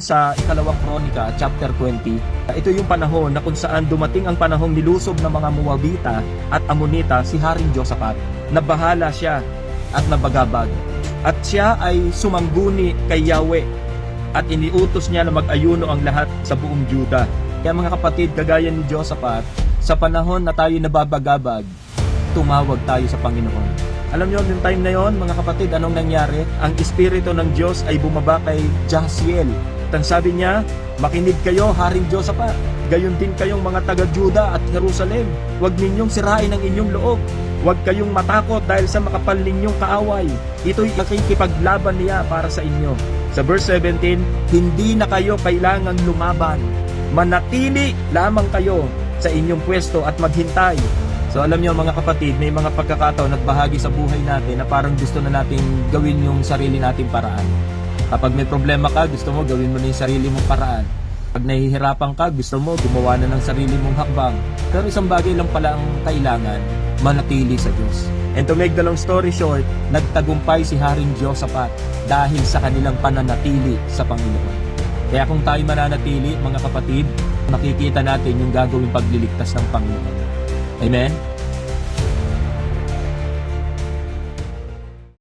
Sa ikalawang Kronika, chapter 20, ito yung panahon na kung saan dumating ang panahong nilusob ng mga Moabita at Amonita si Haring Josaphat. Nabahala siya at nabagabag. At siya ay sumangguni kay Yahweh at iniutos niya na mag-ayuno ang lahat sa buong Juda. Kaya mga kapatid, kagaya ni Josaphat, sa panahon na tayo nababagabag, tumawag tayo sa Panginoon. Alam niyo, yung time na yon, mga kapatid, anong nangyari? Ang Espiritu ng Diyos ay bumaba kay Jahaziel. Ang sabi niya, makinig kayo, Haring Josaphat. Gayon din kayong mga taga-Juda at Jerusalem. Huwag ninyong sirain ang inyong loob. Huwag kayong matakot dahil sa makapal ninyong kaaway. Ito'y nakikipaglaban niya para sa inyo. Sa verse 17, hindi na kayo kailangang lumaban. Manatili lamang kayo sa inyong pwesto at maghintay. So alam niyo mga kapatid, may mga pagkakataon at bahagi sa buhay natin na parang gusto na nating gawin yung sarili nating paraan. Kapag may problema ka, gusto mo gawin mo na yung sarili mong paraan. Pag nahihirapan ka, gusto mo gumawa na ng sarili mong hakbang. Pero isang bagay lang pala ang kailangan, manatili sa Diyos. And to make the long story short, nagtagumpay si Haring Josaphat dahil sa kanilang pananatili sa Panginoon. Kaya kung tayo mananatili, mga kapatid, makikita natin yung gagawing pagliligtas ng Panginoon. Amen?